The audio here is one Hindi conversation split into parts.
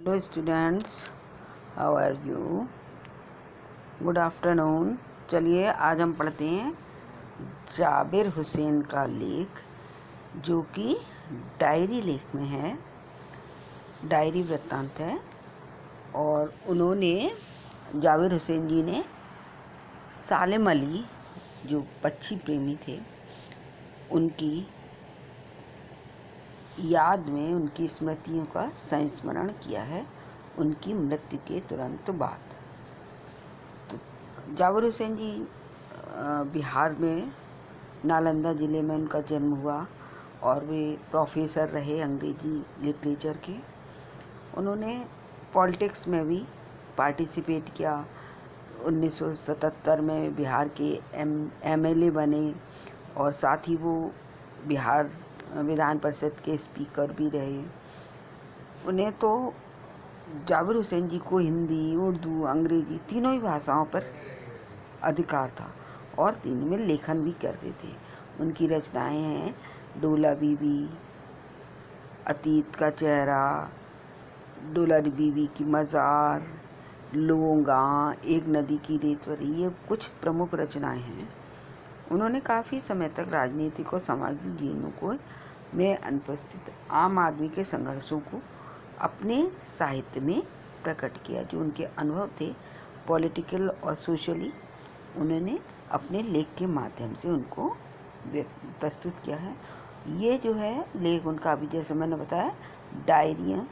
Hello students, how are you? Good afternoon. चलिए आज हम पढ़ते हैं जाबिर हुसैन का लेख, जो कि डायरी लेख में है, डायरी वृत्तांत है। और उन्होंने, जाबिर हुसैन जी ने सालिम अली, जो पक्षी प्रेमी थे, उनकी याद में उनकी स्मृतियों का संस्मरण किया है उनकी मृत्यु के तुरंत बाद। तो जाबिर हुसैन जी बिहार में नालंदा ज़िले में उनका जन्म हुआ और वे प्रोफेसर रहे अंग्रेजी लिटरेचर के। उन्होंने पॉलिटिक्स में भी पार्टिसिपेट किया। 1977 में बिहार के एमएलए बने और साथ ही वो बिहार विधान परिषद के स्पीकर भी रहे। उन्हें तो जाबिर हुसैन जी को हिंदी, उर्दू, अंग्रेजी तीनों ही भाषाओं पर अधिकार था और तीन में लेखन भी करते थे। उनकी रचनाएं हैं डोला बीबी, अतीत का चेहरा, डोला बीबी की मज़ार, लोंगा, एक नदी की रेतवरी, ये कुछ प्रमुख रचनाएं हैं। उन्होंने काफ़ी समय तक राजनीतिक और सामाजिक जीवनों को में अनुपस्थित आम आदमी के संघर्षों को अपने साहित्य में प्रकट किया। जो उनके अनुभव थे पॉलिटिकल और सोशली, उन्होंने अपने लेख के माध्यम से उनको प्रस्तुत किया है। ये जो है लेख उनका, अभी जैसे मैंने बताया, डायरियाँ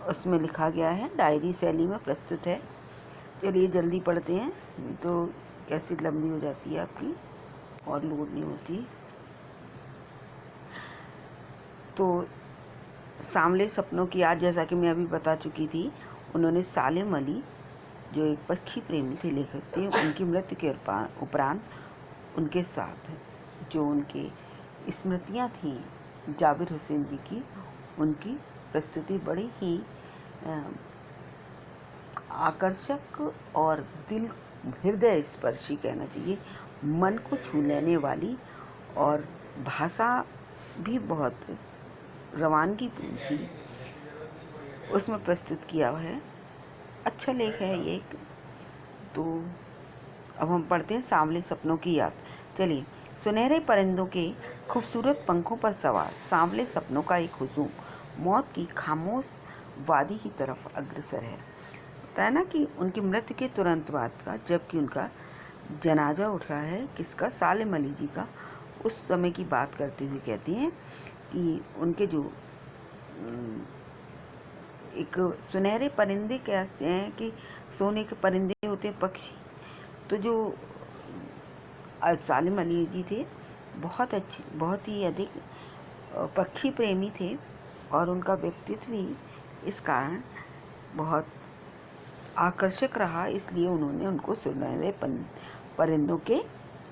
उसमें लिखा गया है, डायरी शैली में प्रस्तुत है। चलिए जल्दी पढ़ते हैं, नहीं तो कैसे लंबी हो जाती है आपकी और लोड नहीं होती। तो सांवले सपनों की याद, जैसा कि मैं अभी बता चुकी थी, उन्होंने सालिम अली, जो एक पक्षी प्रेमी थे, लेखक थे, उनकी मृत्यु के उपरांत उनके साथ जो उनके स्मृतियाँ थीं जाबिर हुसैन जी की, उनकी प्रस्तुति बड़ी ही आकर्षक और दिल हृदय स्पर्शी, कहना चाहिए, मन को छू लेने वाली, और भाषा भी बहुत रवानगीपूर्ण थी, उसमें प्रस्तुत किया हुआ है। अच्छा लेख है ये। तो अब हम पढ़ते हैं सांवले सपनों की याद। चलिए, सुनहरे परिंदों के खूबसूरत पंखों पर सवार सांवले सपनों का एक हुजूम मौत की खामोश वादी की तरफ अग्रसर है। होता है ना कि उनकी मृत्यु के तुरंत बाद का, जबकि उनका जनाजा उठ रहा है, किसका? सालिम अली जी का। उस समय की बात करते हुए कहते हैं कि उनके जो एक सुनहरे परिंदे कहते हैं कि सोने के परिंदे होते हैं, पक्षी। तो जो सालिम अली जी थे, बहुत ही अधिक पक्षी प्रेमी थे, और उनका व्यक्तित्व भी इस कारण बहुत आकर्षक रहा। इसलिए उन्होंने उनको सुनहरे परिंदों के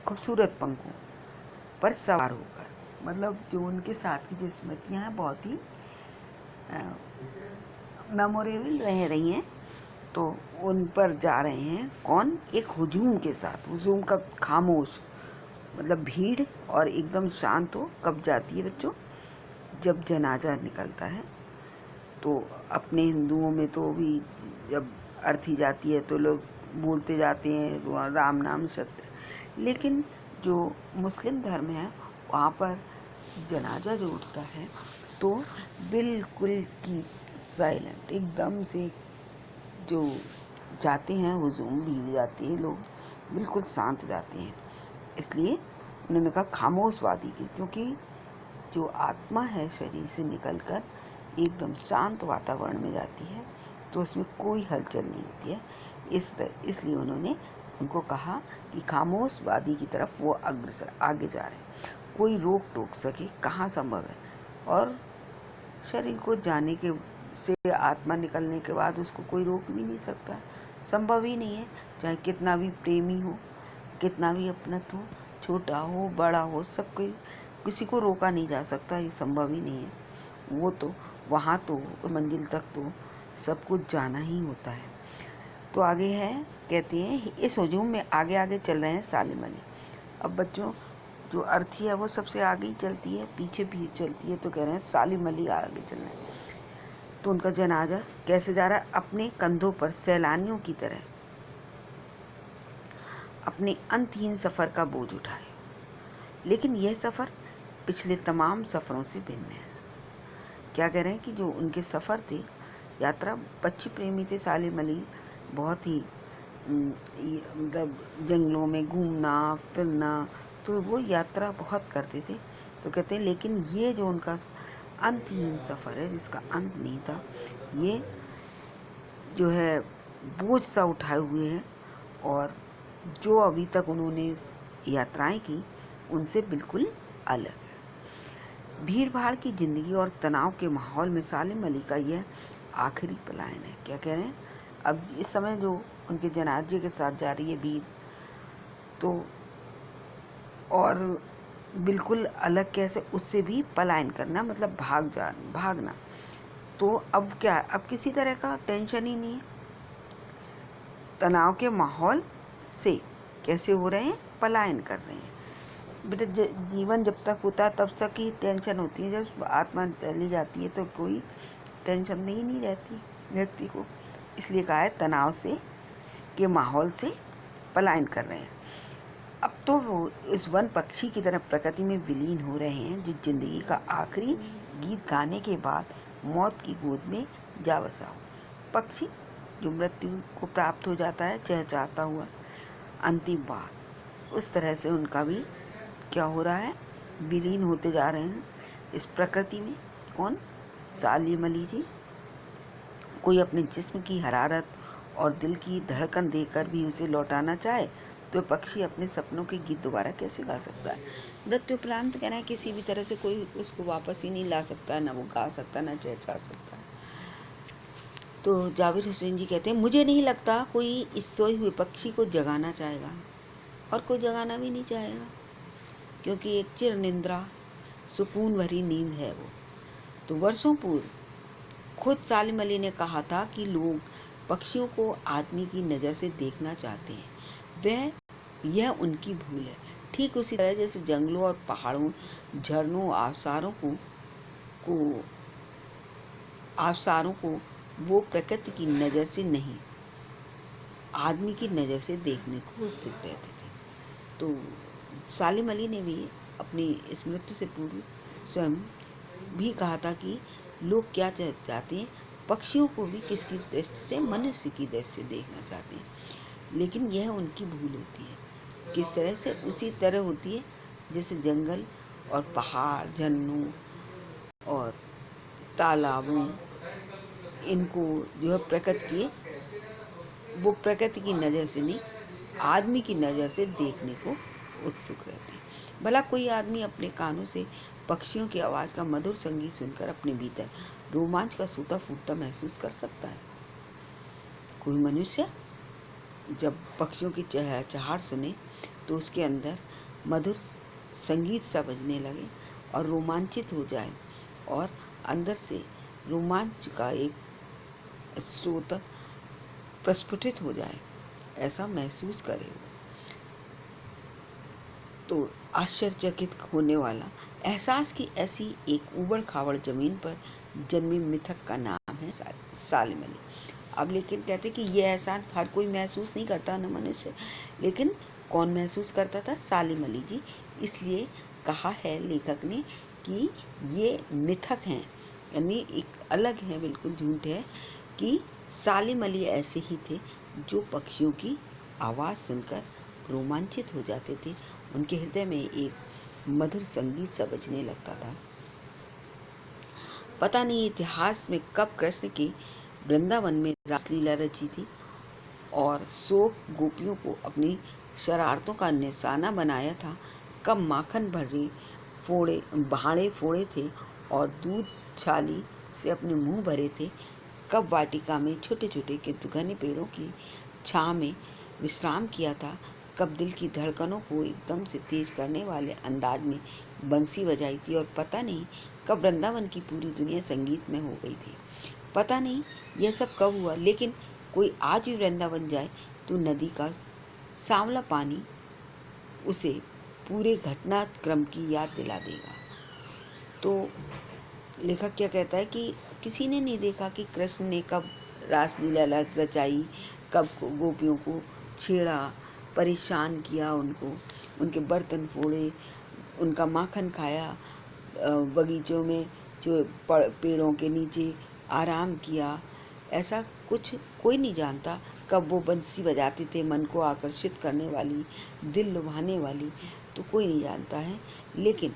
खूबसूरत पंखों पर सवार होकर, मतलब जो उनके साथ की जो स्मृतियाँ हैं बहुत ही मेमोरेबल रह रही हैं, तो उन पर जा रहे हैं। कौन? एक हुजूम के साथ। हुजूम का खामोश मतलब भीड़, और एकदम शांत हो कब जाती है बच्चों? जब जनाजा निकलता है। तो अपने हिंदुओं में तो भी जब अर्थी जाती है तो लोग बोलते जाते हैं राम नाम सत्य, लेकिन जो मुस्लिम धर्म है वहाँ पर जनाजा जो उठता है तो बिल्कुल की साइलेंट, एकदम से जो जाते हैं, हुजूम भीड़ जाती है, लोग बिल्कुल शांत जाते हैं। इसलिए उन्होंने कहा खामोश वादी की, क्योंकि जो आत्मा है शरीर से निकलकर एकदम शांत वातावरण में जाती है, तो उसमें कोई हलचल नहीं होती है। इसलिए उन्होंने उनको कहा कि खामोश वादी की तरफ वो अग्रसर आगे जा रहे हैं, कोई रोक टोक सके कहाँ संभव है। और शरीर को जाने के से आत्मा निकलने के बाद उसको कोई रोक भी नहीं सकता, संभव ही नहीं है। चाहे कितना भी प्रेमी हो, कितना भी अपनत्व हो, छोटा हो बड़ा हो, सब कोई, किसी को रोका नहीं जा सकता, ये संभव ही नहीं है। वो तो वहाँ तो उस मंजिल तक तो सब कुछ जाना ही होता है। तो आगे है, कहते हैं इस हुजूम में आगे आगे चल रहे हैं सालिम अली। अब बच्चों, जो अर्थी है वो सबसे आगे ही चलती है, पीछे भीड़ चलती है, तो कह रहे हैं सालिम अली आगे चल रहे हैं। तो उनका जनाजा कैसे जा रहा है? अपने कंधों पर सैलानियों की तरह अपने अंतहीन सफ़र का बोझ उठाए। लेकिन यह सफ़र पिछले तमाम सफ़रों से भिन्न है। क्या कह रहे हैं कि जो उनके सफ़र थे, यात्रा, पक्षी प्रेमी थे सालिम अली, बहुत ही मतलब जंगलों में घूमना फिरना, तो वो यात्रा बहुत करते थे। तो कहते हैं लेकिन ये जो उनका अंतहीन सफ़र है जिसका अंत नहीं था, ये जो है बोझ सा उठाए हुए हैं, और जो अभी तक उन्होंने यात्राएं की उनसे बिल्कुल अलग है। भीड़ भाड़ की ज़िंदगी और तनाव के माहौल में सालिम अली का यह आखिरी पलायन है। क्या कह रहे हैं? अब इस समय जो उनके जनाजे के साथ जा रही है भीड़, तो और बिल्कुल अलग कैसे, उससे भी पलायन करना मतलब भागना। तो अब क्या है? अब किसी तरह का टेंशन ही नहीं है। तनाव के माहौल से कैसे हो रहे हैं? पलायन कर रहे हैं। बेटा, जीवन जब तक होता है तब तक ही टेंशन होती है। जब आत्मा चली जाती है तो कोई टेंशन नहीं रहती व्यक्ति को। इसलिए कहा है तनाव से के माहौल से पलायन कर रहे हैं। अब तो वो इस वन पक्षी की तरह प्रकृति में विलीन हो रहे हैं जो जिंदगी का आखिरी गीत गाने के बाद मौत की गोद में जा बसा हो। पक्षी जो मृत्यु को प्राप्त हो जाता है चहचहाता हुआ अंतिम बार, उस तरह से उनका भी क्या हो रहा है? विलीन होते जा रहे हैं इस प्रकृति में। कौन? सालिम अली जी। कोई अपने जिस्म की हरारत और दिल की धड़कन देकर भी उसे लौटाना चाहे तो पक्षी अपने सपनों के गीत दोबारा कैसे गा सकता है? मृत्यु उपरांत कहना है किसी भी तरह से कोई उसको वापस ही नहीं ला सकता है, ना वो गा सकता, ना चहचहा सकता है। तो जावेद हुसैन जी कहते हैं मुझे नहीं लगता कोई इस सोए हुए पक्षी को जगाना चाहेगा, और कोई जगाना भी नहीं चाहेगा, क्योंकि एक चिर निंद्रा सुकून भरी नींद है वो। तो वर्षों पूर्व खुद सालिम अली ने कहा था कि लोग पक्षियों को आदमी की नज़र से देखना चाहते हैं, यह उनकी भूल है। ठीक उसी तरह जैसे जंगलों और पहाड़ों, झरनों, आबसारों को वो प्रकृति की नज़र से नहीं, आदमी की नज़र से देखने को उत्सुक रहते थे। तो सालिम अली ने भी अपनी इस मृत्यु से पूर्व स्वयं भी कहा था कि लोग क्या चाहते हैं, पक्षियों को भी किसकी दृष्टि से? मनुष्य की दृष्टि से देखना चाहते हैं। लेकिन यह उनकी भूल होती है। किस तरह से? उसी तरह होती है जैसे जंगल और पहाड़, झरनों और तालाबों, इनको जो है वो प्रकृति की नज़र से नहीं, आदमी की नज़र से देखने को उत्सुक रहते हैं। भला कोई आदमी अपने कानों से पक्षियों की आवाज़ का मधुर संगीत सुनकर अपने भीतर रोमांच का सूता फूटता महसूस कर सकता है? कोई मनुष्य जब पक्षियों की चहचहाहट सुने तो उसके अंदर मधुर संगीत सा बजने लगे और रोमांचित हो जाए, और अंदर से रोमांच का एक स्रोत प्रस्फुटित हो जाए, ऐसा महसूस करे वो, तो आश्चर्यचकित होने वाला एहसास की ऐसी एक ऊबड़ खाबड़ जमीन पर जन्मी मिथक का नाम है सालिम अली। अब लेकिन कहते कि ये एहसास हर कोई महसूस नहीं करता न मनुष्य, लेकिन कौन महसूस करता था? सालिम अली जी। इसलिए कहा है लेखक ने कि ये मिथक हैं, यानी एक अलग है, बिल्कुल झूठ है, कि सालिम अली ऐसे ही थे जो पक्षियों की आवाज़ सुनकर रोमांचित हो जाते थे, उनके हृदय में एक मधुर संगीत सा बजने लगता था। पता नहीं इतिहास में कब कृष्ण की वृंदावन में रासलीला रची थी और शोक गोपियों को अपनी शरारतों का निशाना बनाया था, कब माखन भरे भाड़े फोड़े थे और दूध छाली से अपने मुंह भरे थे, कब वाटिका में छोटे छोटे किंतु घने पेड़ों की छां में विश्राम किया था, कब दिल की धड़कनों को एकदम से तेज करने वाले अंदाज में बंसी बजाई थी, और पता नहीं कब वृंदावन की पूरी दुनिया संगीत में हो गई थी। पता नहीं यह सब कब हुआ, लेकिन कोई आज भी वृंदावन जाए तो नदी का सांवला पानी उसे पूरे घटनाक्रम की याद दिला देगा। तो लेखक क्या कहता है कि किसी ने नहीं देखा कि कृष्ण ने कब रासलीला रचाई, कब गोपियों को छेड़ा, परेशान किया, उनको उनके बर्तन फोड़े, उनका माखन खाया, बगीचों में जो पेड़ों के नीचे आराम किया। ऐसा कुछ कोई नहीं जानता। कब वो बंसी बजाते थे मन को आकर्षित करने वाली, दिल लुभाने वाली, तो कोई नहीं जानता है। लेकिन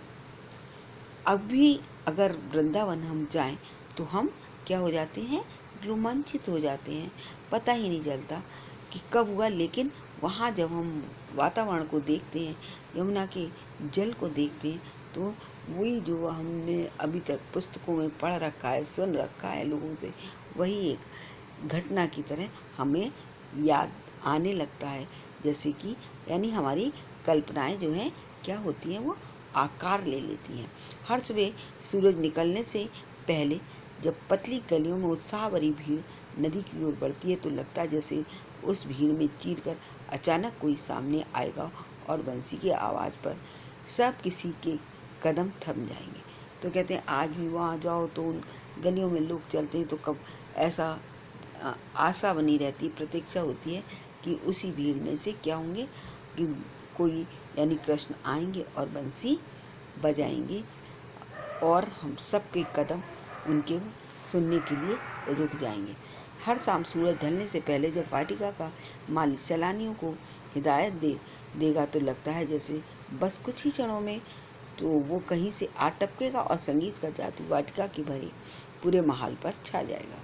अभी अगर वृंदावन हम जाएं तो हम क्या हो जाते हैं, रोमांचित हो जाते हैं, पता ही नहीं चलता कि कब हुआ। लेकिन वहाँ जब हम वातावरण को देखते हैं, यमुना के जल को देखते हैं, तो वही जो हमने अभी तक पुस्तकों में पढ़ रखा है, सुन रखा है लोगों से, वही एक घटना की तरह हमें याद आने लगता है। जैसे कि यानी हमारी कल्पनाएं जो हैं क्या होती हैं, वो आकार ले लेती हैं। हर सुबह सूरज निकलने से पहले जब पतली गलियों में उत्साह भरी भीड़ नदी की ओर बढ़ती है तो लगता है जैसे उस भीड़ में चीर कर अचानक कोई सामने आएगा और बंसी की आवाज़ पर सब किसी के कदम थम जाएंगे। तो कहते हैं आज भी वहाँ जाओ तो उन गलियों में लोग चलते हैं तो कब ऐसा आशा बनी रहती, प्रतीक्षा होती है कि उसी भीड़ में से क्या होंगे कि कोई यानी कृष्ण आएंगे और बंसी बजाएंगे और हम सबके कदम उनके सुनने के लिए रुक जाएंगे। हर शाम सूरज ढलने से पहले जब वाटिका का मालिक सैलानियों को हिदायत देगा तो लगता है जैसे बस कुछ ही क्षणों में तो वो कहीं से आ टपकेगा और संगीत का जादू वाटिका की भरी पूरे महल पर छा जाएगा।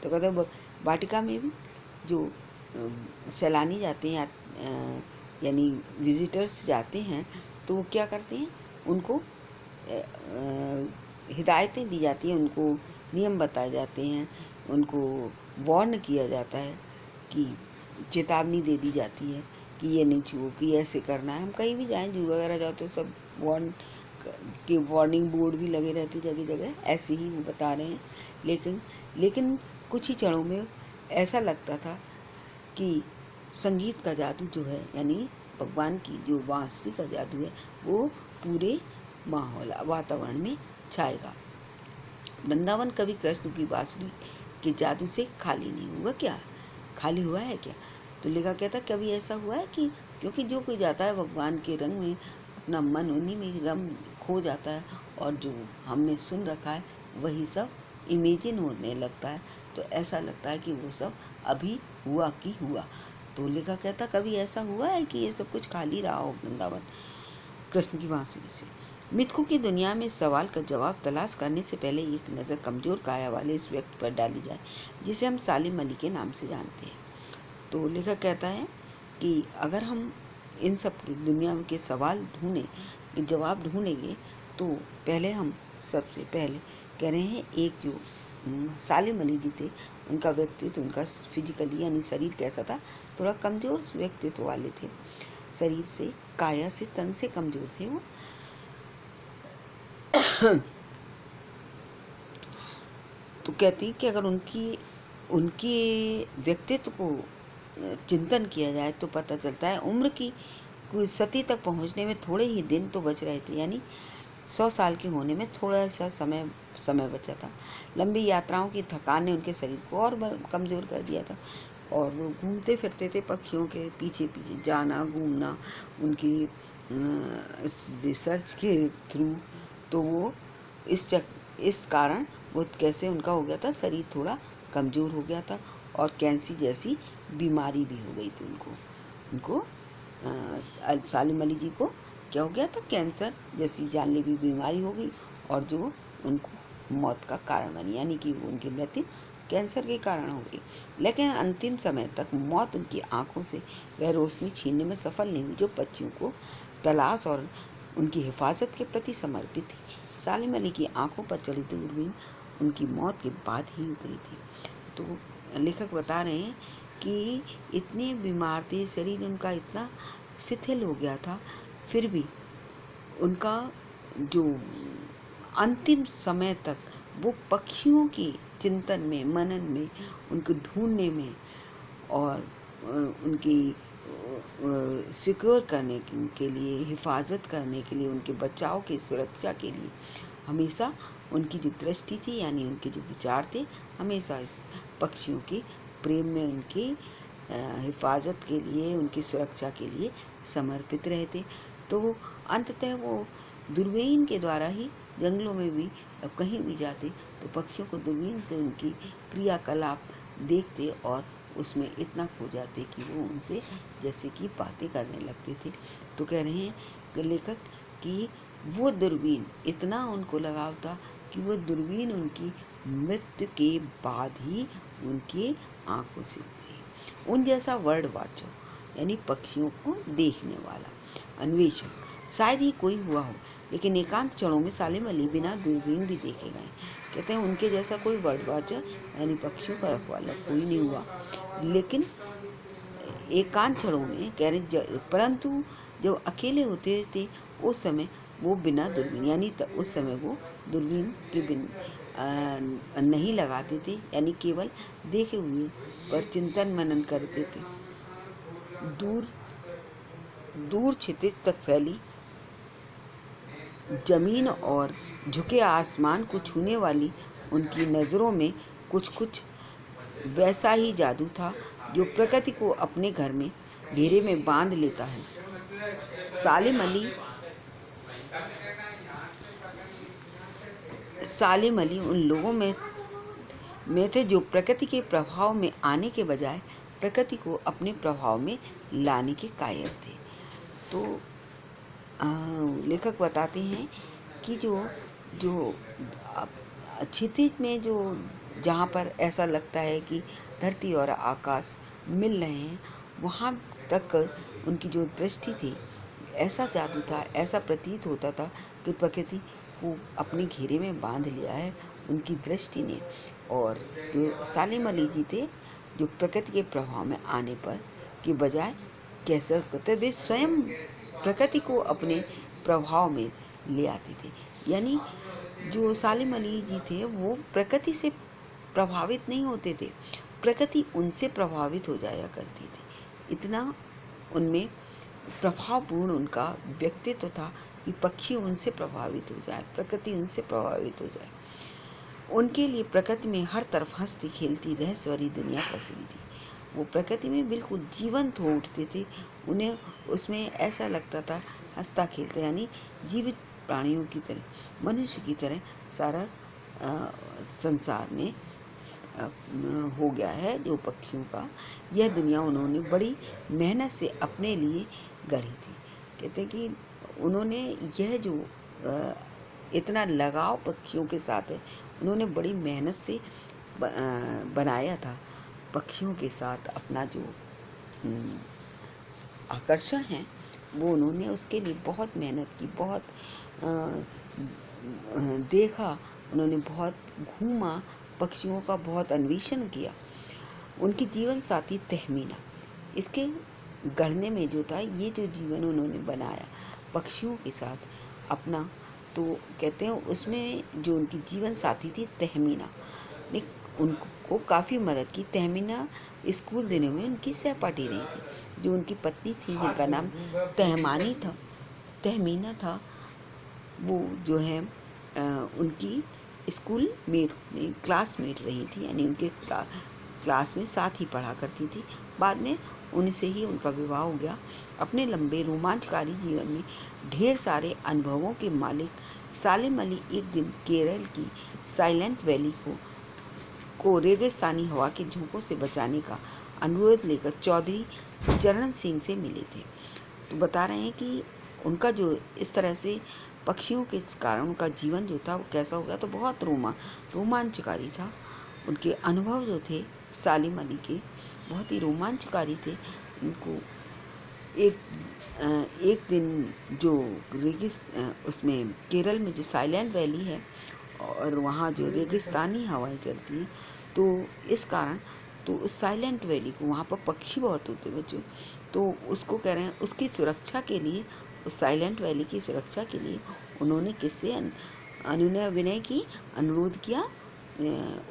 तो कहते वाटिका में भी जो सैलानी जाते हैं यानी विजिटर्स जाते हैं तो वो क्या करते हैं, उनको हिदायतें दी जाती हैं, उनको नियम बताए जाते हैं, उनको वार्न किया जाता है, कि चेतावनी दे दी जाती है कि ये नहीं छुओ, कि ऐसे करना है। हम कहीं भी जाएं, जू वगैरह जाओ तो सब वार्निंग बोर्ड भी लगे रहते जगह जगह, ऐसे ही वो बता रहे हैं। लेकिन कुछ ही क्षणों में ऐसा लगता था कि संगीत का जादू जो है यानी भगवान की जो बांसुरी का जादू है वो पूरे माहौल वातावरण में छाएगा। वृंदावन कभी कृष्ण की बांसुरी के जादू से खाली नहीं हुआ क्या, खाली हुआ है क्या? तो लेखा कहता कभी ऐसा हुआ है कि क्योंकि जो कोई जाता है भगवान के रंग में अपना मन उन्हीं में रम खो जाता है और जो हमने सुन रखा है वही सब इमेजिन होने लगता है, तो ऐसा लगता है कि वो सब अभी हुआ कि हुआ। तो लेखा कहता कभी ऐसा हुआ है कि ये सब कुछ खाली रहा हो वृंदावन कृष्ण की बांसुरी से। मिथकों की दुनिया में सवाल का जवाब तलाश करने से पहले एक नज़र कमजोर काया वाले इस व्यक्ति पर डाली जाए जिसे हम सालिम अली के नाम से जानते हैं। तो लेखक कहता है कि अगर हम इन सब की दुनिया के सवाल जवाब ढूंढेंगे तो पहले हम सबसे पहले कह रहे हैं एक जो सालिम अली जी थे, उनका व्यक्तित्व, उनका फिजिकली यानी शरीर कैसा था, थोड़ा कमज़ोर व्यक्तित्व वाले थे, शरीर से, काया से, तन से कमज़ोर थे वो। तो कहती कि अगर उनकी व्यक्तित्व को चिंतन किया जाए तो पता चलता है उम्र की कोई सती तक पहुंचने में थोड़े ही दिन तो बच रहे थे, यानी 100 साल के होने में थोड़ा सा समय बचा था। लंबी यात्राओं की थकान ने उनके शरीर को और कमज़ोर कर दिया था और वो घूमते फिरते थे पक्षियों के पीछे पीछे, जाना घूमना उनकी रिसर्च के थ्रू। तो वो इस कारण वो कैसे उनका हो गया था, शरीर थोड़ा कमज़ोर हो गया था और कैंसर जैसी बीमारी भी हो गई थी उनको सालिम अली जी को क्या हो गया था, कैंसर जैसी जानलेवा बीमारी हो गई और जो उनको मौत का कारण बनी, यानी कि उनकी मृत्यु कैंसर के कारण हो गई। लेकिन अंतिम समय तक मौत उनकी आंखों से वह रोशनी छीनने में सफल नहीं हुई जो बच्चियों को तलाश और उनकी हिफाजत के प्रति समर्पित थी। सालिम अली की आंखों पर चढ़ी दूरबीन उनकी मौत के बाद ही उतरी थी। तो लेखक बता रहे हैं कि इतने बीमार थे, शरीर उनका इतना शिथिल हो गया था, फिर भी उनका जो अंतिम समय तक वो पक्षियों के चिंतन में, मनन में, उनको ढूंढने में और उनकी सिक्योर करने के लिए, हिफाजत करने के लिए, उनके बचाव की सुरक्षा के लिए हमेशा उनकी जो दृष्टि थी यानी उनके जो विचार थे हमेशा इस पक्षियों के प्रेम में, उनकी हिफाजत के लिए, उनकी सुरक्षा के लिए समर्पित रहते। तो अंततः वो दूरबीन के द्वारा ही जंगलों में भी अब कहीं भी जाते तो पक्षियों को दूरबीन से उनकी क्रियाकलाप देखते और उसमें इतना खो जाते कि वो उनसे जैसे कि बातें करने लगते थे। तो कह रहे हैं लेखक कि वो दूरबीन इतना उनको लगाव था कि वो दूरबीन उनकी मृत्यु के बाद ही उनकी आंखों से उतरी। उन जैसा वर्णवाचक यानी पक्षियों को देखने वाला अन्वेषक शायद ही कोई हुआ हो, लेकिन एकांत क्षणों में सालिम अली बिना दूरबीन भी देखे गए। कहते हैं उनके जैसा कोई वर्णवाचक यानी पक्षियों का रखवाला कोई नहीं हुआ, लेकिन एकांत क्षणों में कह रहे परंतु जब अकेले होते थे उस समय वो बिना दूरबीन यानी उस समय वो दूरबीन के बिन नहीं लगाते थे, यानी केवल देखे हुए पर चिंतन मनन करते थे। दूर दूर क्षितिज तक फैली जमीन और झुके आसमान को छूने वाली उनकी नज़रों में कुछ कुछ वैसा ही जादू था जो प्रकृति को अपने घर में घेरे में बांध लेता है। सालिम अली उन लोगों में थे जो प्रकृति के प्रभाव में आने के बजाय प्रकृति को अपने प्रभाव में लाने के कायल थे। तो लेखक बताते हैं कि जो क्षितिज में जो जहाँ पर ऐसा लगता है कि धरती और आकाश मिल रहे हैं वहाँ तक उनकी जो दृष्टि थी ऐसा जादू था, ऐसा प्रतीत होता था कि प्रकृति को अपने घेरे में बांध लिया है उनकी दृष्टि ने। और जो सालिम अली जी थे जो प्रकृति के प्रभाव में आने पर के बजाय कैसे करते वे स्वयं प्रकृति को अपने प्रभाव में ले आते थे। यानी जो सालिम अली जी थे वो प्रकृति से प्रभावित नहीं होते थे, प्रकृति उनसे प्रभावित हो जाया करती थी। इतना उनमें प्रभावपूर्ण उनका व्यक्तित्व था कि पक्षी उनसे प्रभावित हो जाए, प्रकृति उनसे प्रभावित हो जाए। उनके लिए प्रकृति में हर तरफ हंसती खेलती रहस्यमयी दुनिया पसरी थी। वो प्रकृति में बिल्कुल जीवंत हो उठते थे, उन्हें उसमें ऐसा लगता था हंसता खेलता यानी जीवित प्राणियों की तरह, मनुष्य की तरह सारा संसार में हो गया है जो पक्षियों का। यह दुनिया उन्होंने बड़ी मेहनत से अपने लिए गढ़ी थी। कहते हैं कि उन्होंने यह जो इतना लगाव पक्षियों के साथ है उन्होंने बड़ी मेहनत से बनाया था। पक्षियों के साथ अपना जो आकर्षण है वो उन्होंने उसके लिए बहुत मेहनत की, बहुत देखा, उन्होंने बहुत घूमा, पक्षियों का बहुत अन्वेषण किया। उनकी जीवन साथी तहमीना इसके गढ़ने में जो था ये जो जीवन उन्होंने बनाया पक्षियों के साथ अपना, तो कहते हैं उसमें जो उनकी जीवन साथी थी तहमीना ने उनको काफ़ी मदद की। तहमीना स्कूल देने में उनकी सहपाठी रही थी। जो उनकी पत्नी थी जिनका नाम तहमीना था वो जो है उनकी स्कूल में क्लासमेट रही थी, यानी उनके क्लास में साथ ही पढ़ा करती थी। बाद में उनसे ही उनका विवाह हो गया। अपने लंबे रोमांचकारी जीवन में ढेर सारे अनुभवों के मालिक सालिम अली एक दिन केरल की साइलेंट वैली को रेगिस्तानी हवा के झोंकों से बचाने का अनुरोध लेकर चौधरी चरण सिंह से मिले थे। तो बता रहे हैं कि उनका जो इस तरह से पक्षियों के कारण उनका जीवन जो था वो कैसा हो गया, तो बहुत रोमांचकारी था। उनके अनुभव जो थे सालिम अली के बहुत ही रोमांचकारी थे। उनको एक दिन जो उसमें केरल में जो साइलेंट वैली है और वहाँ जो रेगिस्तानी हवाएं चलती हैं, तो इस कारण तो उस साइलेंट वैली को वहाँ पर पक्षी बहुत होते बच्चों, तो उसको कह रहे हैं उसकी सुरक्षा के लिए, उस साइलेंट वैली की सुरक्षा के लिए उन्होंने किससे विनय की अनुरोध किया।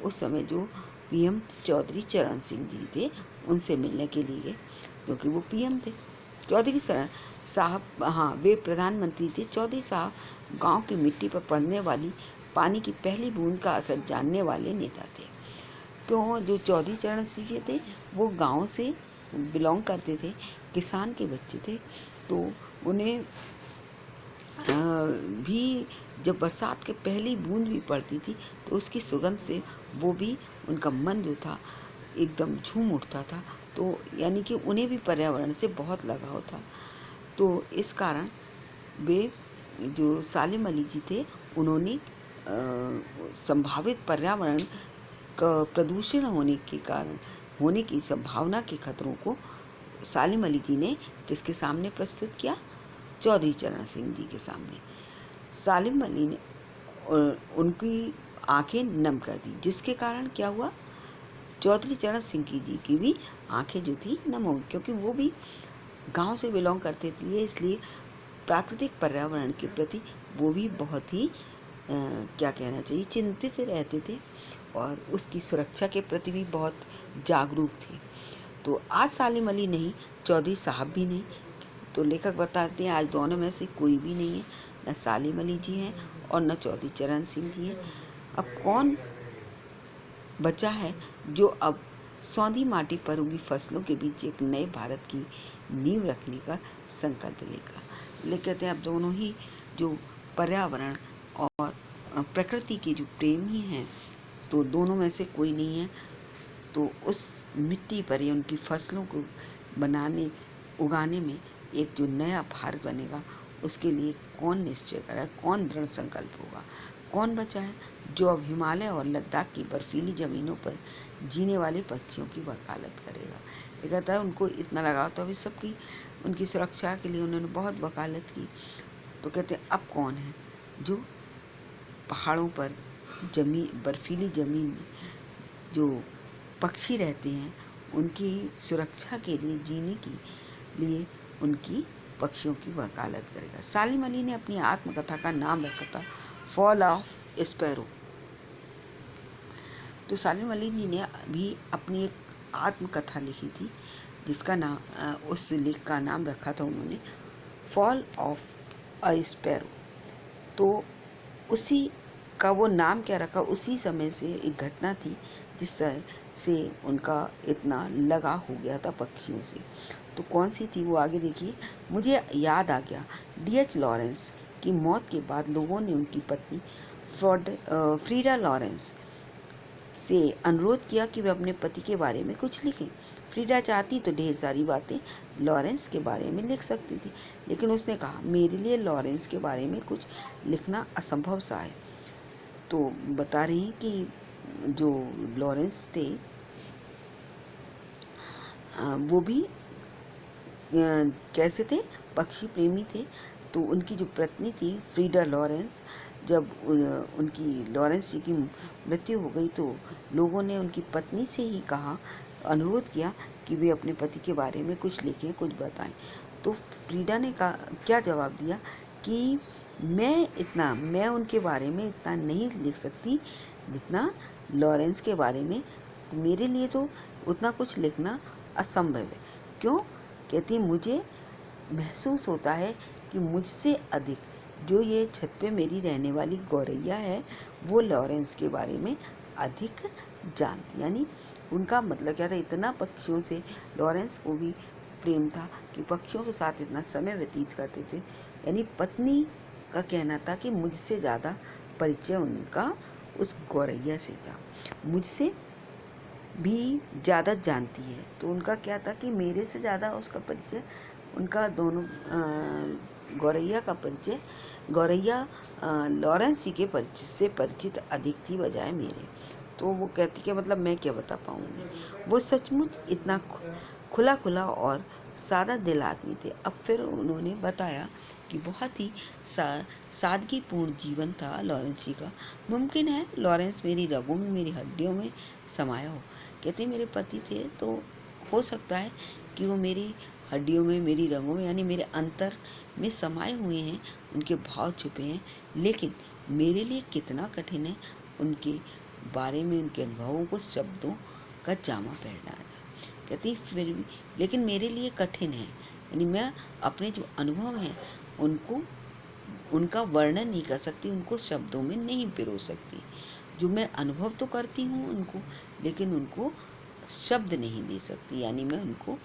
उस समय जो पीएम चौधरी चरण सिंह जी थे उनसे मिलने के लिए, क्योंकि वो पीएम थे। चौधरी साहब, हाँ वे प्रधानमंत्री थे। चौधरी साहब गांव की मिट्टी पर पड़ने वाली पानी की पहली बूंद का असर जानने वाले नेता थे। तो जो चौधरी चरण सिंह जी थे वो गांव से बिलोंग करते थे, किसान के बच्चे थे। तो उन्हें भी जब बरसात की पहली बूंद भी पड़ती थी तो उसकी सुगंध से वो भी, उनका मन जो था एकदम झूम उठता था। तो यानी कि उन्हें भी पर्यावरण से बहुत लगाव था। तो इस कारण वे, जो सालिम अली जी थे, उन्होंने संभावित पर्यावरण का प्रदूषण होने की संभावना के खतरों को सालिम अली जी ने किसके सामने प्रस्तुत किया? चौधरी चरण सिंह जी के सामने। सालिम अली ने उनकी आंखें नम कर दी, जिसके कारण क्या हुआ? चौधरी चरण सिंह जी की भी आंखें जो थी नम हो गई, क्योंकि वो भी गांव से बिलोंग करते थे, इसलिए प्राकृतिक पर्यावरण के प्रति वो भी बहुत ही क्या कहना चाहिए, चिंतित रहते थे और उसकी सुरक्षा के प्रति भी बहुत जागरूक थे। तो आज सालिम अली नहीं, चौधरी साहब भी नहीं, तो लेखक बताते हैं आज दोनों में से कोई भी नहीं है, न सालिम अली जी हैं और न चौधरी चरण सिंह जी हैं। अब कौन बचा है जो अब सौंधी माटी पर उगी फसलों के बीच एक नए भारत की नींव रखने का संकल्प लेगा? ले कहते हैं अब दोनों ही जो पर्यावरण और प्रकृति के जो प्रेमी हैं, तो दोनों में से कोई नहीं है। तो उस मिट्टी पर या उनकी फसलों को उगाने में एक जो नया भारत बनेगा, उसके लिए कौन निश्चय करा, कौन दृढ़ संकल्प होगा? कौन बचा है जो अब हिमालय और लद्दाख की बर्फीली ज़मीनों पर जीने वाले पक्षियों की वकालत करेगा? ये कहता है उनको इतना लगाव, तो अभी सबकी उनकी सुरक्षा के लिए उन्होंने बहुत वकालत की। तो कहते हैं अब कौन है जो पहाड़ों पर बर्फीली ज़मीन में जो पक्षी रहते हैं उनकी सुरक्षा के लिए, जीने के लिए उनकी पक्षियों की वकालत करेगा? सालिम अली ने अपनी आत्मकथा का नाम रखा था फॉल ऑफ स्पैरो। तो सालिम अली ने भी अपनी एक आत्मकथा लिखी थी, जिसका नाम, उस लेख का नाम रखा था उन्होंने फॉल ऑफ अ स्पैरो। तो उसी का वो नाम क्या रखा, उसी समय से एक घटना थी जिससे उनका इतना लगाव हो गया था पक्षियों से। तो कौन सी थी वो आगे देखिए। मुझे याद आ गया, D.H. लॉरेंस की मौत के बाद लोगों ने उनकी पत्नी फ्रीडा लॉरेंस से अनुरोध किया कि वे अपने पति के बारे में कुछ लिखें। फ्रीडा चाहती तो ढेर सारी बातें लॉरेंस के बारे में लिख सकती थी, लेकिन उसने कहा मेरे लिए लॉरेंस के बारे में कुछ लिखना असंभव सा है। तो बता रही हैं कि जो लॉरेंस थे वो भी कैसे थे, पक्षी प्रेमी थे। तो उनकी जो पत्नी थी फ्रीडा लॉरेंस, जब उनकी लॉरेंस जी की मृत्यु हो गई तो लोगों ने उनकी पत्नी से ही कहा, अनुरोध किया कि वे अपने पति के बारे में कुछ लिखें, कुछ बताएं। तो फ्रीडा ने क्या जवाब दिया कि मैं उनके बारे में इतना नहीं लिख सकती जितना लॉरेंस के बारे में, मेरे लिए तो उतना कुछ लिखना असंभव है। क्यों? कहती मुझे महसूस होता है कि मुझसे अधिक जो ये छत पे मेरी रहने वाली गौरैया है वो लॉरेंस के बारे में अधिक जानती। यानी उनका मतलब क्या था, इतना पक्षियों से लॉरेंस को भी प्रेम था कि पक्षियों के साथ इतना समय व्यतीत करते थे। यानी पत्नी का कहना था कि मुझसे ज़्यादा परिचय उनका उस गौरैया से था, मुझसे भी ज़्यादा जानती है। तो उनका क्या था कि मेरे से ज़्यादा उसका परिचय, उनका दोनों गौरैया का परिचय, गौरैया लॉरेंस जी के परिचय से परिचित अधिक थी बजाय मेरे। तो वो कहती कि मतलब मैं क्या बता पाऊँगी। वो सचमुच इतना खुला खुला और सादा दिल आदमी थे। अब फिर उन्होंने बताया कि बहुत ही सादगीपूर्ण जीवन था लॉरेंस जी का। मुमकिन है लॉरेंस मेरी रगों में, मेरी हड्डियों में समाया हो। कहते मेरे पति थे तो हो सकता है कि वो मेरी हड्डियों में, मेरी रगों में, यानी मेरे अंतर में समाये हुए हैं, उनके भाव छुपे हैं। लेकिन मेरे लिए कितना कठिन है उनके बारे में, उनके अनुभवों को शब्दों का जामा पहनाना। कहती फिर भी लेकिन मेरे लिए कठिन है, यानी मैं अपने जो अनुभव हैं उनको उनका वर्णन नहीं कर सकती, उनको शब्दों में नहीं पिरो सकती। जो मैं अनुभव तो करती हूँ उनको, लेकिन उनको शब्द नहीं दे सकती, यानी मैं उनको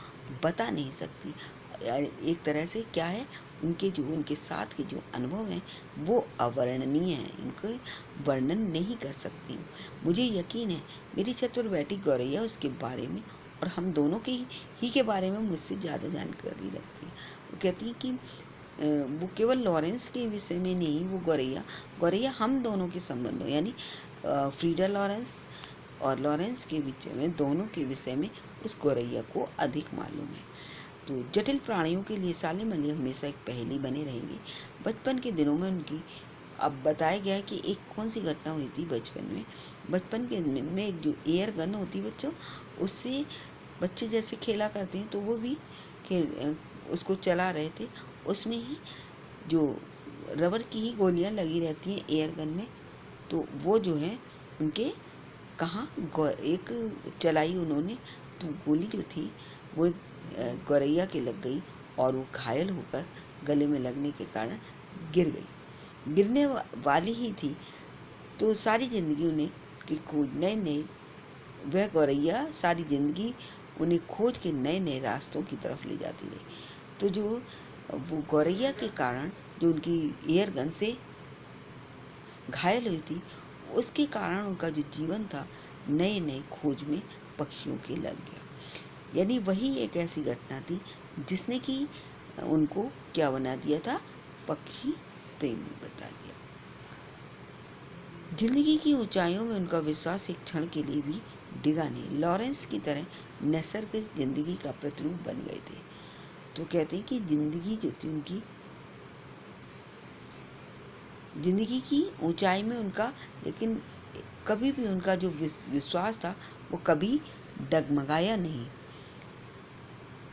बता नहीं सकती। एक तरह से क्या है, उनके साथ के जो अनुभव हैं वो अवर्णनीय हैं, इनको वर्णन नहीं कर सकती हूँ। मुझे यकीन है मेरी छत पर बैठी गौरैया उसके बारे में और हम दोनों के ही के बारे में मुझसे ज़्यादा जानकारी रखती है। वो कहती है कि वो केवल लॉरेंस के विषय में नहीं, वो गौरैया हम दोनों के संबंधों, यानी फ्रीडा लॉरेंस और लॉरेंस के बीच में, दोनों के विषय में उस गौरैया को अधिक मालूम है। तो जटिल प्राणियों के लिए सालिम अली हमेशा एक पहेली बने रहेंगे। बचपन के दिनों में उनकी, अब बताया गया है कि एक कौन सी घटना हुई थी बचपन के दिन में एक जो एयर गन होती बच्चों, उससे बच्चे जैसे खेला करते हैं, तो वो भी उसको चला रहे थे। उसमें ही जो रबर की ही गोलियां लगी रहती हैं एयर गन में, तो वो जो है उनके कहाँ एक चलाई उन्होंने, तो गोली जो थी वो गौरैया के लग गई और वो घायल होकर गले में लगने के कारण गिर गई। गिरने वाली ही थी, तो सारी ज़िंदगी उन्हें कि खोज नए वह गौरैया सारी ज़िंदगी उन्हें खोज के नए रास्तों की तरफ ले जाती रही। तो जो वो गौरैया के कारण जो उनकी एयर गन से घायल हुई थी, उसके कारण उनका जो जीवन था नए खोज में पक्षियों के लग गया। यानी वही एक ऐसी घटना थी जिसने कि उनको क्या बना दिया था, पक्षी प्रेमी बता दिया। जिंदगी की ऊंचाइयों में उनका विश्वास एक क्षण के लिए भी डिगा नहीं। लॉरेंस की तरह नैसर्ग जिंदगी का प्रतिरूप बन गए थे। तो कहते हैं कि जिंदगी जो थी उनकी, जिंदगी की ऊंचाई में उनका, लेकिन कभी भी उनका जो विश्वास था वो कभी डगमगाया नहीं।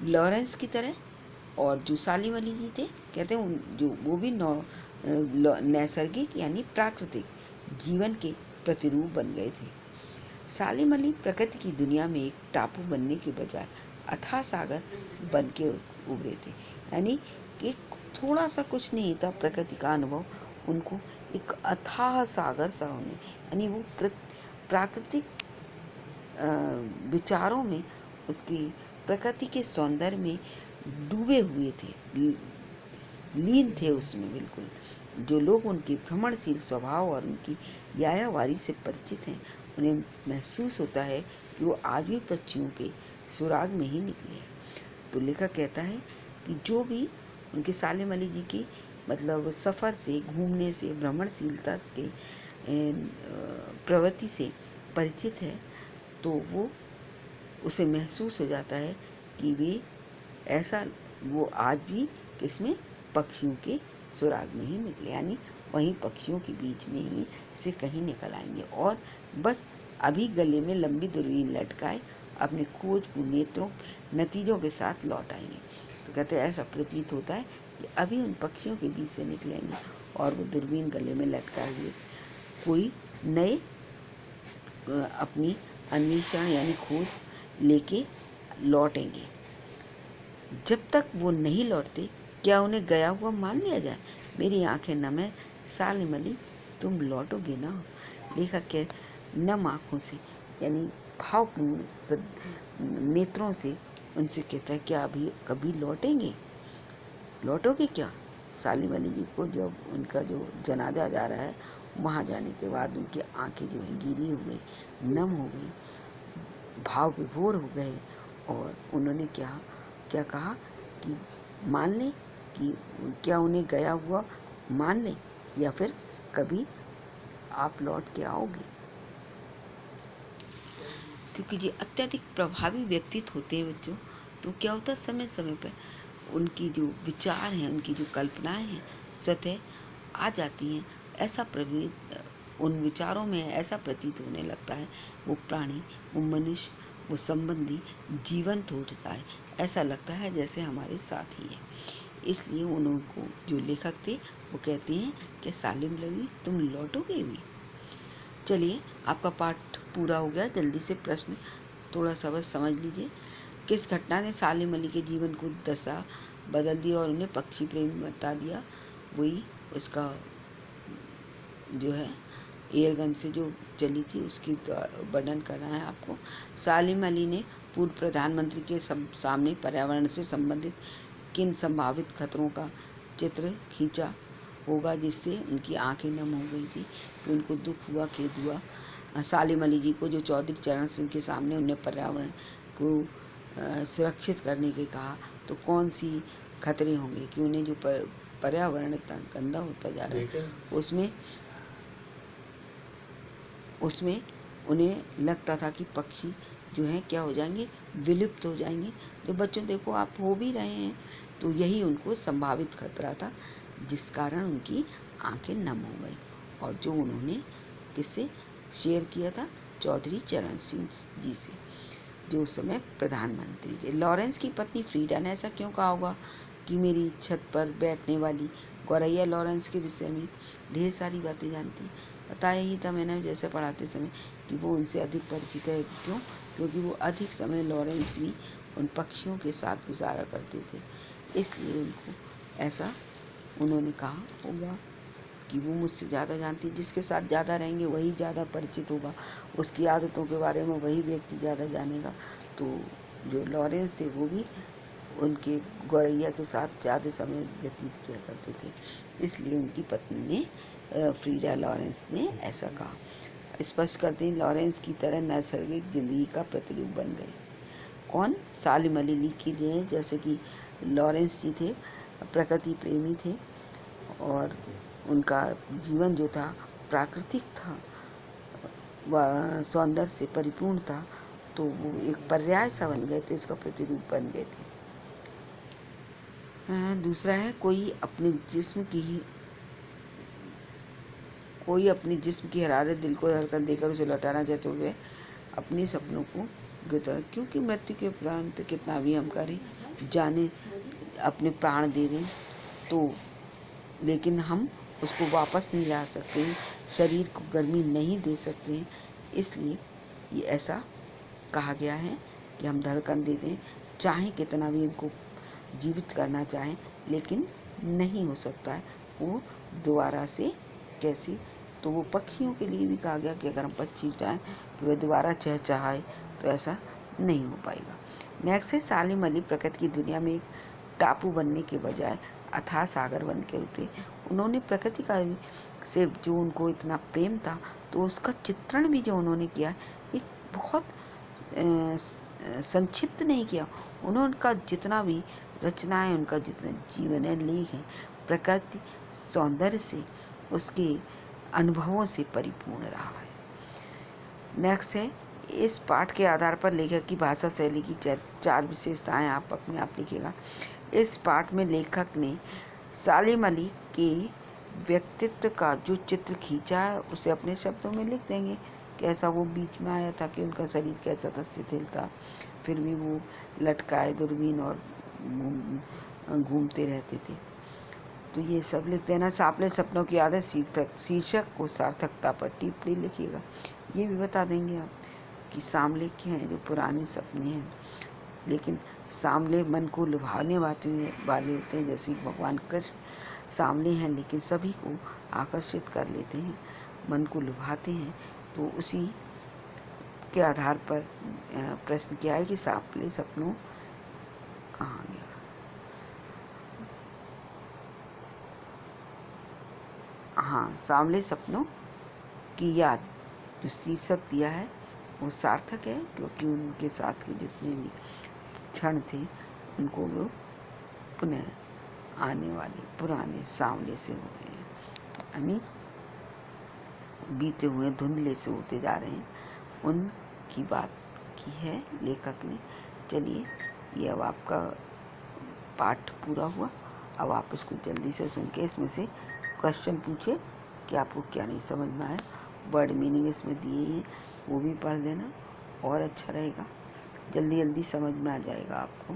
लॉरेंस की तरह, और जो सालिम अली जी थे, कहते हैं जो वो भी नैसर्गिक यानी प्राकृतिक जीवन के प्रतिरूप बन गए थे। सालिम अली प्रकृति की दुनिया में एक टापू बनने के बजाय अथाह सागर बन के उभरे थे। यानी कि थोड़ा सा कुछ नहीं था प्रकृति का अनुभव, उनको एक अथाह सागर सा होने, यानी वो प्राकृतिक विचारों में, उसकी प्रकृति के सौंदर्य में डूबे हुए थे, लीन थे उसमें बिल्कुल। जो लोग उनके भ्रमणशील स्वभाव और उनकी यायावारी से परिचित हैं, उन्हें महसूस होता है कि वो आज भी पक्षियों के सुराग में ही निकले हैं। तो लेखक कहता है कि जो भी उनके सालिम अली जी की मतलब सफ़र से, घूमने से, भ्रमणशीलता के प्रवृत्ति से परिचित है, तो वो उसे महसूस हो जाता है कि वे ऐसा, वो आज भी किसमें, पक्षियों के सुराग में ही निकले, यानी वहीं पक्षियों के बीच में ही से कहीं निकल आएंगे और बस अभी गले में लंबी दूरबीन लटकाए अपने खोज नेत्रों नतीजों के साथ लौट आएंगे। तो कहते हैं ऐसा प्रतीत होता है कि अभी उन पक्षियों के बीच से निकलेंगे और वो दूरबीन गले में लटकाए हुए कोई नए अपनी अन्वेषण यानी खोज लेके लौटेंगे। जब तक वो नहीं लौटते, क्या उन्हें गया हुआ मान लिया जाए? मेरी आंखें नम है सालिम अली, तुम लौटोगे ना। लेखक के नम आँखों से, यानी भावपूर्ण नेत्रों से उनसे कहता है, क्या अभी कभी लौटेंगे, लौटोगे क्या? सालिम अली जी को जब उनका जो जनाजा जा रहा है, वहाँ जाने के बाद उनकी आंखें जो है गीली हो गई, नम हो गई, भाव विभोर हो गए और उन्होंने क्या कहा कि मान लें, कि क्या उन्हें गया हुआ मान लें या फिर कभी आप लौट के आओगे। क्योंकि ये अत्यधिक प्रभावी व्यक्तित्व होते हैं बच्चों, तो क्या होता है समय समय पर उनकी जो विचार हैं, उनकी जो कल्पनाएं हैं स्वतः आ जाती हैं। ऐसा उन विचारों में ऐसा प्रतीत होने लगता है वो प्राणी, वो मनुष्य, वो संबंधी जीवंत होता है। ऐसा लगता है जैसे हमारे साथ ही है। इसलिए उनको जो लेखक थे वो कहते हैं कि सालिम अली तुम लौटोगे भी। चलिए, आपका पाठ पूरा हो गया। जल्दी से प्रश्न थोड़ा सा बस समझ लीजिए। किस घटना ने सालिम अली के जीवन को दशा बदल दी और उन्हें पक्षी प्रेमी बता दिया? वही उसका जो है एयर गन से जो चली थी उसकी वर्णन करना है आपको। सालिम अली ने पूर्व प्रधानमंत्री के सामने पर्यावरण से संबंधित किन संभावित खतरों का चित्र खींचा होगा जिससे उनकी आंखें नम हो गई थी, कि उनको दुख हुआ, खेद हुआ। सालिम अली जी को जो चौधरी चरण सिंह के सामने उन्हें पर्यावरण को सुरक्षित करने के कहा, तो कौन सी खतरे होंगे कि उन्हें जो पर्यावरण इतना गंदा होता जा रहा है उसमें उन्हें लगता था कि पक्षी जो हैं क्या हो जाएंगे, विलुप्त हो जाएंगे। जो बच्चों देखो आप हो भी रहे हैं, तो यही उनको संभावित खतरा था जिस कारण उनकी आंखें नम हो गई। और जो उन्होंने किससे शेयर किया था, चौधरी चरण सिंह जी से, जो उस समय प्रधानमंत्री थे। लॉरेंस की पत्नी फ्रीडा ने ऐसा क्यों कहा होगा कि मेरी छत पर बैठने वाली गौरैया लॉरेंस के विषय में ढेर सारी बातें जानती। बताया ही था मैंने जैसे पढ़ाते समय कि वो उनसे अधिक परिचित है। क्यों? क्योंकि वो अधिक समय लॉरेंस भी उन पक्षियों के साथ गुजारा करते थे, इसलिए उनको ऐसा उन्होंने कहा होगा कि वो मुझसे ज़्यादा जानती। जिसके साथ ज़्यादा रहेंगे वही ज़्यादा परिचित होगा, उसकी आदतों के बारे में वही व्यक्ति ज़्यादा जानेगा। तो जो लॉरेंस थे वो भी उनके गौरैया के साथ ज़्यादा समय व्यतीत किया करते थे, इसलिए उनकी पत्नी ने फ्रीडा लॉरेंस ने ऐसा कहा। स्पष्ट करते हैं लॉरेंस की तरह नैसर्गिक जिंदगी का प्रतिरूप बन गए। कौन? सालिम अली लिख के लिए, जैसे कि लॉरेंस जी थे प्रकृति प्रेमी थे और उनका जीवन जो था प्राकृतिक था, वह सौंदर्य से परिपूर्ण था, तो वो एक पर्याय सा बन गए थे, उसका प्रतिरूप बन गए थे। दूसरा है कोई अपने जिस्म की हरारत दिल को धड़कन देकर उसे लौटाना चाहते हुए अपने सपनों को गिरता, क्योंकि मृत्यु के उपरांत कितना भी हम करें, जाने अपने प्राण दे दें, तो लेकिन हम उसको वापस नहीं ला सकते, शरीर को गर्मी नहीं दे सकते। इसलिए ये ऐसा कहा गया है कि हम धड़कन दे दें, चाहे कितना भी इनको जीवित करना चाहें, लेकिन नहीं हो सकता है वो दोबारा से। कैसे? तो वो पक्षियों के लिए भी कहा गया कि अगर हम पक्षी चाहें तो वे दोबारा चहचहाए, तो ऐसा नहीं हो पाएगा। नेक्स्ट है सालिम अली प्रकृति की दुनिया में एक टापू बनने के बजाय अथाह सागर बन के उठे। उन्होंने प्रकृति का से जो उनको इतना प्रेम था, तो उसका चित्रण भी जो उन्होंने किया एक बहुत संक्षिप्त नहीं किया। उनका जितना भी रचनाएं, उनका जितना जीवन है, लेख है, प्रकृति सौंदर्य से, उसके अनुभवों से परिपूर्ण रहा है। नेक्स्ट है इस पाठ के आधार पर लेखक की भाषा शैली की 4 विशेषताएं आप अपने आप लिखिएगा। इस पाठ में लेखक ने सालिम अली के व्यक्तित्व का जो चित्र खींचा है उसे अपने शब्दों में लिख देंगे। कैसा वो बीच में आया था, कि उनका शरीर कैसा था, शिथिल था, फिर भी वो लटकाए दूरबीन और घूमते रहते थे, तो ये सब लिख देना। सापले सपनों की आदत शीर्षक को सार्थकता पर टिप्पणी लिखिएगा। ये भी बता देंगे आप कि सामले के हैं जो पुराने सपने हैं, लेकिन सामले मन को लुभाने वाले होते हैं, जैसे भगवान कृष्ण सामले हैं लेकिन सभी को आकर्षित कर लेते हैं, मन को लुभाते हैं। तो उसी के आधार पर प्रश्न किया है कि सापले सपनों कहाँ गया। हाँ, सामले सपनों की याद जो शीर्षक दिया है वो सार्थक है, क्योंकि उनके साथ के जितने भी क्षण थे उनको वो पुनः आने वाले पुराने सांवले से हो गए हैं, यानी बीते हुए धुंधले से होते जा रहे हैं, उनकी बात की है लेखक ने। चलिए, ये अब आपका पाठ पूरा हुआ। अब आप इसको जल्दी से सुन के इसमें से क्वेश्चन पूछे कि आपको क्या नहीं समझ में आया। वर्ड मीनिंग इसमें दिए हैं, वो भी पढ़ देना और अच्छा रहेगा, जल्दी जल्दी समझ में आ जाएगा आपको।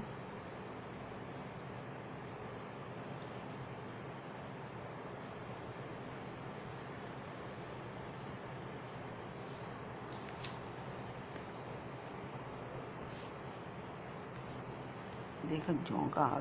देखो झोंका आ गया।